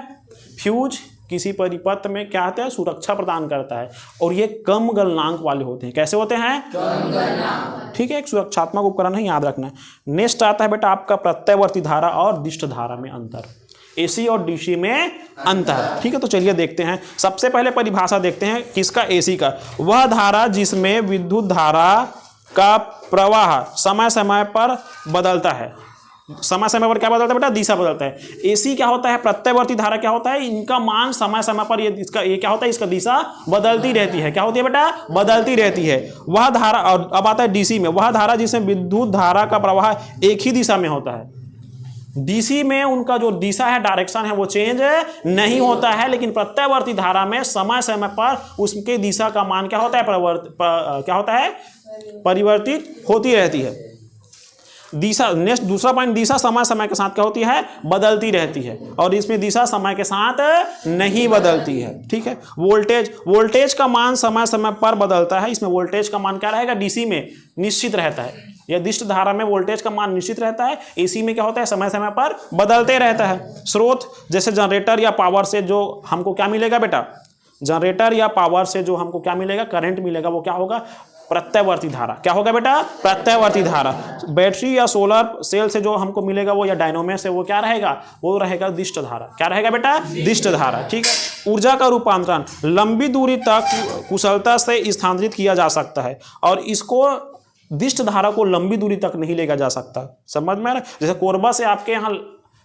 फ्यूज किसी परिपथ में क्या होता है, सुरक्षा प्रदान करता है, और ये कम गलनांक वाले होते हैं। कैसे होते हैं? कम गलनांक। ठीक है, एक सुरक्षात्मक उपकरण है, याद रखना। नेक्स्ट आता है बेटा आपका प्रत्ययवर्ती धारा और दिष्ट धारा में अंतर, एसी और डीसी में अंतर। ठीक है, तो चलिए देखते हैं। सबसे पहले परिभाषा देखते हैं किसका, एसी का। वह धारा जिसमें विद्युत धारा का प्रवाह समय समय पर बदलता है। समय समय पर क्या बदलता है बेटा? दिशा बदलता है। एसी क्या होता है? प्रत्ययवर्ती धारा क्या होता है? इनका मान समय समय पर ये क्या होता है, इसका दिशा बदलती रहती है। क्या होती है बेटा? बदलती रहती है। वह धारा, और अब आता है डीसी में, वह धारा जिसमें विद्युत धारा का प्रवाह एक ही दिशा में होता है। डीसी में उनका जो दिशा है, डायरेक्शन है, वो चेंज नहीं होता है, लेकिन प्रत्ययवर्ती धारा में समय समय पर उसके दिशा का मान क्या होता है? क्या होता है? परिवर्तित होती रहती है। दिशा, नेक्स्ट दूसरा पॉइंट, दिशा समय समय के साथ क्या होती है? बदलती रहती है, और इसमें दिशा समय के साथ नहीं बदलती है। ठीक है। वोल्टेज का मान समय समय पर बदलता है। इसमें वोल्टेज का मान क्या रहेगा? डीसी में निश्चित रहता है, या दिष्ट धारा में वोल्टेज का मान निश्चित रहता है। एसी में क्या होता है? समय समय पर बदलते रहता है। स्रोत जैसे जनरेटर या पावर से जो हमको क्या मिलेगा बेटा? जनरेटर या पावर से जो हमको क्या मिलेगा? करंट मिलेगा, वो क्या होगा? प्रत्ययवर्ती धारा। क्या होगा बेटा? प्रत्ययवर्ती धारा। बैटरी या सोलर सेल से जो हमको मिलेगा वो, या डायनोमो से, वो क्या रहेगा? वो रहेगा दिष्ट धारा। क्या रहेगा बेटा? दिष्ट धारा। ठीक है। ऊर्जा का रूपांतरण लंबी दूरी तक कुशलता से स्थानांतरित किया जा सकता है, और इसको दिष्ट धारा को लंबी दूरी तक नहीं लेगा जा सकता। समझ में आ रहा है? जैसे कोरबा से आपके यहाँ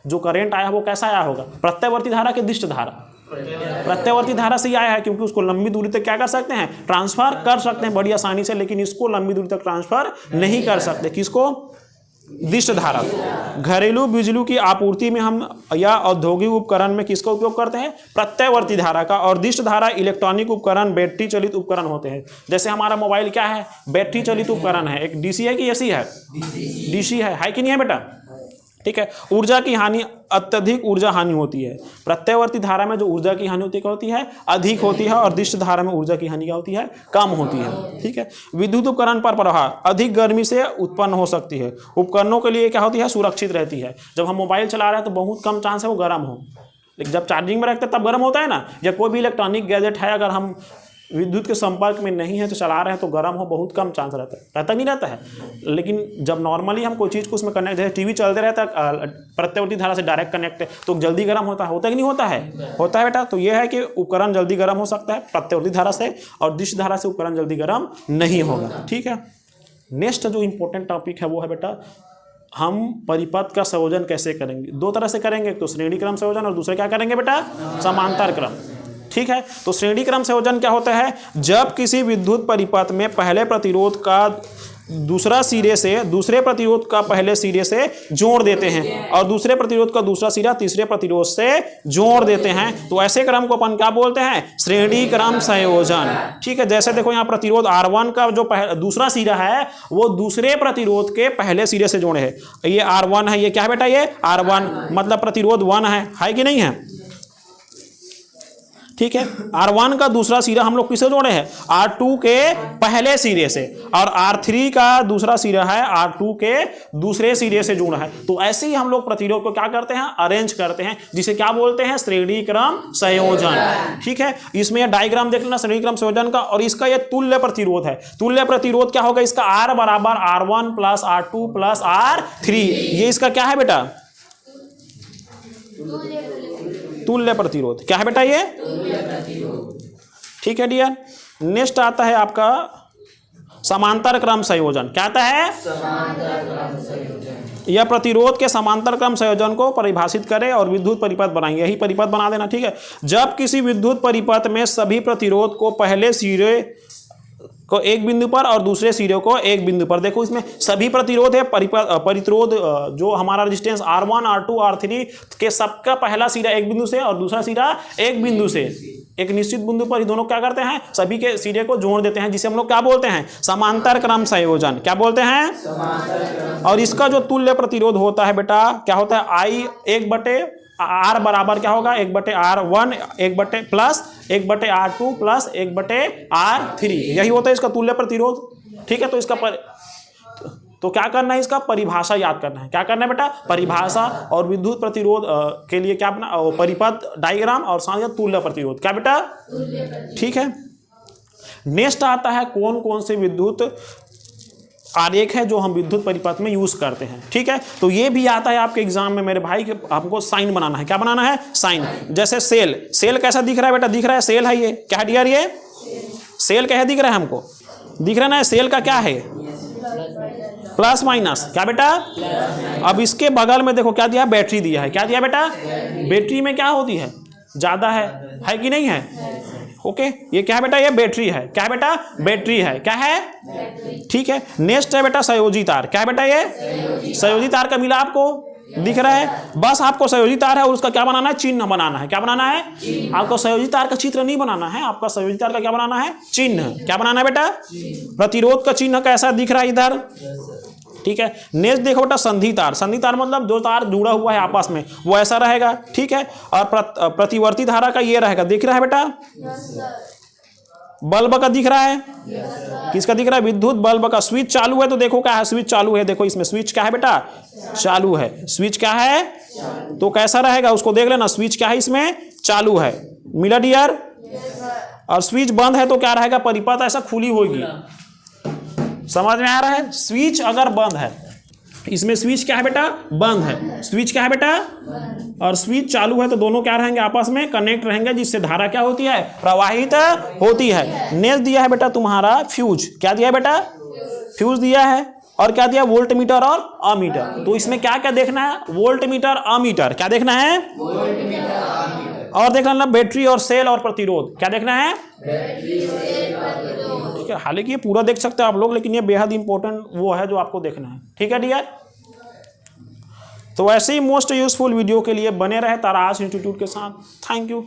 जो करंट आया वो कैसा आया होगा? प्रत्ययवर्ती धारा के दिष्ट धारा? प्रत्ययवर्ती धारा से ही आया है, क्योंकि उसको लंबी दूरी तक क्या कर सकते हैं? ट्रांसफर कर सकते हैं बड़ी आसानी से, लेकिन इसको लंबी दूरी तक ट्रांसफर नहीं कर सकते। किसको? दिष्ट धारा। घरेलू बिजली की आपूर्ति में हम या औद्योगिक उपकरण में किसका उपयोग करते हैं? प्रत्ययवर्ती धारा का। और दिष्ट धारा इलेक्ट्रॉनिक उपकरण, बैटरी चलित उपकरण होते हैं। जैसे हमारा मोबाइल क्या है? बैटरी चलित उपकरण है। एक डीसी है कि एसी है? डीसी है कि नहीं है बेटा? ठीक है। ऊर्जा की हानि, अत्यधिक ऊर्जा हानि होती है। प्रत्ययवर्ती धारा में जो ऊर्जा की हानि होती है क्या होती है? अधिक होती है, और दिष्ट धारा में ऊर्जा की हानि क्या होती है? कम होती है। ठीक है। विद्युत उपकरण पर प्रभाव अधिक गर्मी से उत्पन्न हो सकती है। उपकरणों के लिए क्या होती है? सुरक्षित रहती है। जब हम मोबाइल चला रहे हैं तो बहुत कम चांस है वो गर्म हो, लेकिन जब चार्जिंग में रखते हैं तब गर्म होता है ना। या कोई भी इलेक्ट्रॉनिक गैजेट है, अगर हम विद्युत के संपर्क में नहीं है तो चला रहे हैं तो गर्म हो बहुत कम चांस रहता नहीं रहता है। लेकिन जब नॉर्मली हम कोई चीज़ को उसमें कनेक्ट, जैसे टीवी चलते रहता है प्रत्ययवर्ती धारा से डायरेक्ट कनेक्ट है, तो जल्दी गर्म होता है कि नहीं होता है? होता है बेटा। तो यह है कि उपकरण जल्दी गर्म हो सकता है प्रत्ययवर्ती धारा से, और दिष्ट धारा से उपकरण जल्दी गर्म नहीं होगा। ठीक है। नेक्स्ट जो इंपॉर्टेंट टॉपिक है वो है बेटा, हम परिपथ का संयोजन कैसे करेंगे? दो तरह से करेंगे, एक तो श्रेणी क्रम संयोजन, और दूसरा क्या करेंगे बेटा? समांतर क्रम। ठीक है। तो श्रेणी क्रम संयोजन क्या होता है? जब किसी विद्युत परिपथ में पहले प्रतिरोध का दूसरा सिरे से दूसरे प्रतिरोध का पहले सिरे से जोड़ देते हैं, और दूसरे प्रतिरोध का दूसरा सिरा तीसरे प्रतिरोध से जोड़ देते हैं, तो ऐसे क्रम को अपन क्या बोलते हैं? श्रेणी क्रम संयोजन। ठीक है। जैसे देखो यहाँ प्रतिरोध R1 का जो दूसरा सिरा है वो दूसरे प्रतिरोध के पहले सिरे से जोड़े है। ये R1 है, ये क्या है बेटा? ये R1, मतलब प्रतिरोध 1 है कि नहीं है? ठीक है। R1 का दूसरा सिरा हम लोग किससे जोड़े हैं? R2 के पहले सिरे से, और R3 का दूसरा सिरा है R2 के दूसरे सिरे से जुड़ा है। तो ऐसे ही हम लोग प्रतिरोध को क्या करते हैं? अरेंज करते हैं, जिसे क्या बोलते हैं? श्रेणी क्रम संयोजन। ठीक है। इसमें यह डायग्राम देख लेना श्रेणी क्रम संयोजन का, और इसका यह तुल्य प्रतिरोध है। तुल्य प्रतिरोध क्या होगा? इसका R बराबर R1 plus R2 plus R3। ये इसका क्या है बेटा? तुल्य प्रतिरोध। क्या है बेटा? ये तुल्य प्रतिरोध। ठीक है डियर। नेक्स्ट आता है आपका समांतर क्रम संयोजन। क्या आता है? समांतर क्रम संयोजन। यह प्रतिरोध के समांतर क्रम संयोजन को परिभाषित करे और विद्युत परिपथ बनाएंगे। यही परिपथ बना देना। ठीक है। जब किसी विद्युत परिपथ में सभी प्रतिरोध को पहले सिरे को एक बिंदु पर और दूसरे सिरे को एक बिंदु पर, देखो इसमें सभी प्रतिरोध है, प्रतिरोध जो हमारा रेजिस्टेंस R1 R2 R3 के सबका पहला सिरा एक बिंदु से और दूसरा सिरा एक बिंदु से, एक निश्चित बिंदु पर ही दोनों क्या करते हैं? सभी के सिरे को जोड़ देते हैं, जिसे हम लोग क्या बोलते हैं? समांतर क्रम संयोजन। क्या बोलते हैं? समांतर क्रम। और इसका जो तुल्य प्रतिरोध होता है बेटा क्या होता है? I 1/R बराबर क्या होगा? 1/R1 1 plus 1/R2 plus 1/R3। यही होता है इसका तुल्य प्रतिरोध। ठीक है। तो इसका तो क्या करना है, इसका परिभाषा याद करना है। क्या करना है बेटा, परिभाषा और विद्युत प्रतिरोध के लिए क्या अपना परिपथ डायग्राम और साथ तुल्य प्रतिरोध। क्या बेटा, ठीक है। नेक्स्ट आता है कौन कौन से विद्युत आरेख है जो हम विद्युत परिपथ में यूज करते हैं। ठीक है, तो ये भी आता है आपके एग्जाम में मेरे भाई, के आपको साइन बनाना है। क्या बनाना है, साइन। जैसे सेल, सेल कैसा दिख रहा है बेटा, दिख रहा है सेल है, ये क्या है डियर, ये सेल क्या है दिख रहा है हमको, दिख रहा है ना। सेल का क्या है, प्लस माइनस। क्या बेटा, अब इसके बगल में देखो क्या दिया, बैटरी दिया है। क्या दिया बेटा, बैटरी में क्या होती है, ज्यादा है कि नहीं है। ओके, ये क्या है बेटा, ये बैटरी है। क्या है बेटा, बैटरी है। क्या है, ठीक है। नेक्स्ट है बेटा संयोजी तार। क्या है बेटा, ये संयोजी तार का मिला आपको दिख रहा है। बस आपको संयोजी तार है और उसका क्या बनाना है, चिन्ह बनाना है। क्या बनाना है, आपको संयोजी तार का चित्र नहीं बनाना है, आपका संयोजी तार का क्या बनाना है, चिन्ह। क्या बनाना है बेटा, प्रतिरोध का चिन्ह कैसा दिख रहा है इधर, ठीक है। नेक्स्ट देखो बेटा संधि तार। संधि तार मतलब जो तार जुड़ा हुआ है आपस में वो ऐसा रहेगा, ठीक है। और प्रतिवर्ती धारा का ये रहेगा, दिख रहा है बेटा, बल्ब का दिख रहा है, किसका दिख रहा है, विद्युत बल्ब का। स्विच चालू है तो देखो क्या है, स्विच चालू है, देखो इसमें स्विच क्या है बेटा, चालू है। स्विच क्या है, तो कैसा रहेगा उसको देख लेना, स्विच क्या है इसमें, चालू है। मिला डियर। और स्विच बंद है तो क्या रहेगा, परिपथ ऐसा खुली होगी। समझ में आ रहा है, स्विच अगर बंद है, इसमें स्विच क्या है बेटा, बंद है। स्विच क्या है बेटा, और स्विच चालू है तो दोनों क्या रहेंगे, आपस में कनेक्ट रहेंगे, जिससे धारा क्या होती है, प्रवाहित होती है। नेक्स्ट दिया है बेटा तुम्हारा फ्यूज। क्या दिया है बेटा, फ्यूज दिया है। और क्या दिया, वोल्ट मीटर और अमीटर। तो इसमें क्या क्या देखना है, वोल्ट मीटर अमीटर। क्या देखना है, और देखना ना बैटरी और सेल और प्रतिरोध। क्या देखना है, ठीक है। हालांकि ये पूरा देख सकते हैं आप लोग, लेकिन ये बेहद इंपॉर्टेंट वो है जो आपको देखना है, ठीक है डियर। तो ऐसे ही मोस्ट यूजफुल वीडियो के लिए बने रहे तारास इंस्टीट्यूट के साथ। Thank you.